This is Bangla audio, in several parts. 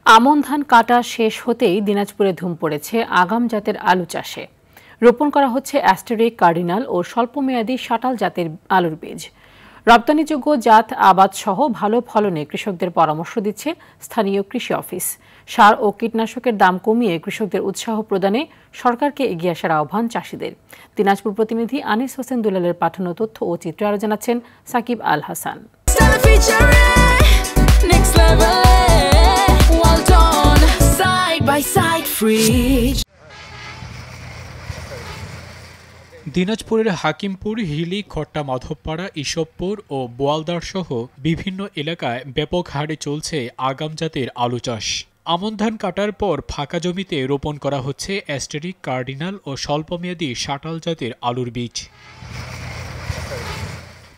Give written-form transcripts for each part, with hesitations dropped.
আমন ধান কাটা শেষ হতেই দিনাজপুরে ধুম পড়েছে আগাম জাতের আলু চাষে। রোপণ করা হচ্ছে অ্যাস্টেরিক, কার্ডিনাল ও স্বল্পমেয়াদী শাটাল জাতের আলুর বীজ। রপ্তানিযোগ্য জাত আবাদ সহ ভালো ফলনে কৃষকদের পরামর্শ দিচ্ছে স্থানীয় কৃষি অফিস। সার ও কীটনাশকের দাম কমিয়ে কৃষকদের উৎসাহ প্রদানে সরকারকে এগিয়ে আসার আহ্বান চাষিদের। দিনাজপুর প্রতিনিধি আনিস হোসেন দুলালের পাঠানো তথ্য ও চিত্র আরো জানাচ্ছেন সাকিব আল হাসান। দিনাজপুরের হাকিমপুর, হিলি, খট্টা মাধবপাড়া, ইসবপুর ও বোয়ালদার সহ বিভিন্ন এলাকায় ব্যাপক হারে চলছে আগাম জাতের আলু চাষ। আমন ধান কাটার পর ফাঁকা জমিতে রোপণ করা হচ্ছে অ্যাস্টেরিক, কার্ডিনাল ও স্বল্পমেয়াদী শাটাল জাতের আলুর বীজ।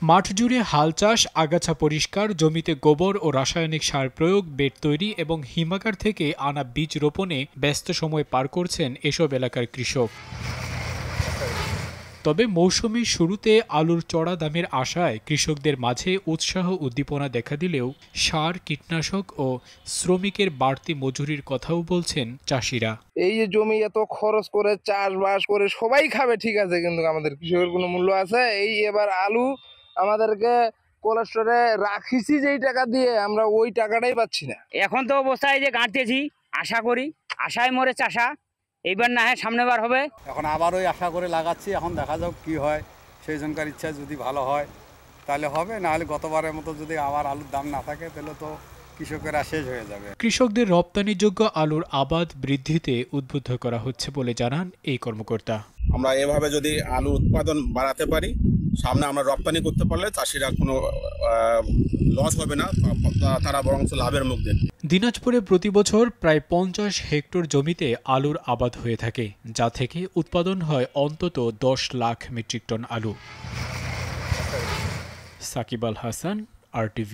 মাঠ জুড়ে হাল চাষ, আগাছা পরিষ্কার, জমিতে গোবর ও রাসায়নিক সার প্রয়োগ, বেড তৈরি এবং হিমাগার থেকে আনা বীজ রোপণে ব্যস্ত সময় পার করছেন এসব এলাকার কৃষক। তবে মৌসুমের শুরুতে আলুর চড়া দামের আশায় কৃষকদের মাঝে উৎসাহ উদ্দীপনা দেখা দিলেও সার, কীটনাশক ও শ্রমিকের বাড়তি মজুরির কথাও বলছেন চাষিরা। এই যে জমি এত খরচ করে চাষবাস করে সবাই খাবে, ঠিক আছে, কিন্তু আমাদের কৃষকের কোনো মূল্য আছে? এই এবার আলু আমাদেরকে কোলেস্টোরে রাখিছি যেই টাকা দিয়ে, আমরা ওই টাকাটাই পাচ্ছি না। এখন তো অবস্থায় যে গাঁটতেছি, আশা করি আশায় মরে চাষা, এইবার না হয় সামনেবার হবে। এখন আবার ওই আশা করে লাগাচ্ছি, এখন দেখা যাক কি হয়। সেই জনকার ইচ্ছা যদি ভালো হয় তাহলে হবে, না হলে গতবারের মতো যদি আবার আলুর দাম না থাকে তাহলে তো কৃষকেরা শেষ হয়ে যাবে। কৃষকদের রপ্তানিযোগ্য আলুর আবাদ বৃদ্ধিতে উদ্বুদ্ধ করা হচ্ছে বলে জানান এই কর্মকর্তা। আমরা এভাবে যদি আলু উৎপাদন বাড়াতে পারি, সামনে আমরা রপ্তানি করতে পারলে চাষিরা কোনো লস হবে না, তারা বরং লাভের মুখ দেখবে। দিনাজপুরে প্রতি বছর প্রায় 50 হেক্টর জমিতে আলুর আবাদ হয়ে থাকে, যা থেকে উৎপাদন হয় অন্তত 10 লাখ মেট্রিক টন আলু। সাকিব আল হাসান, RTV।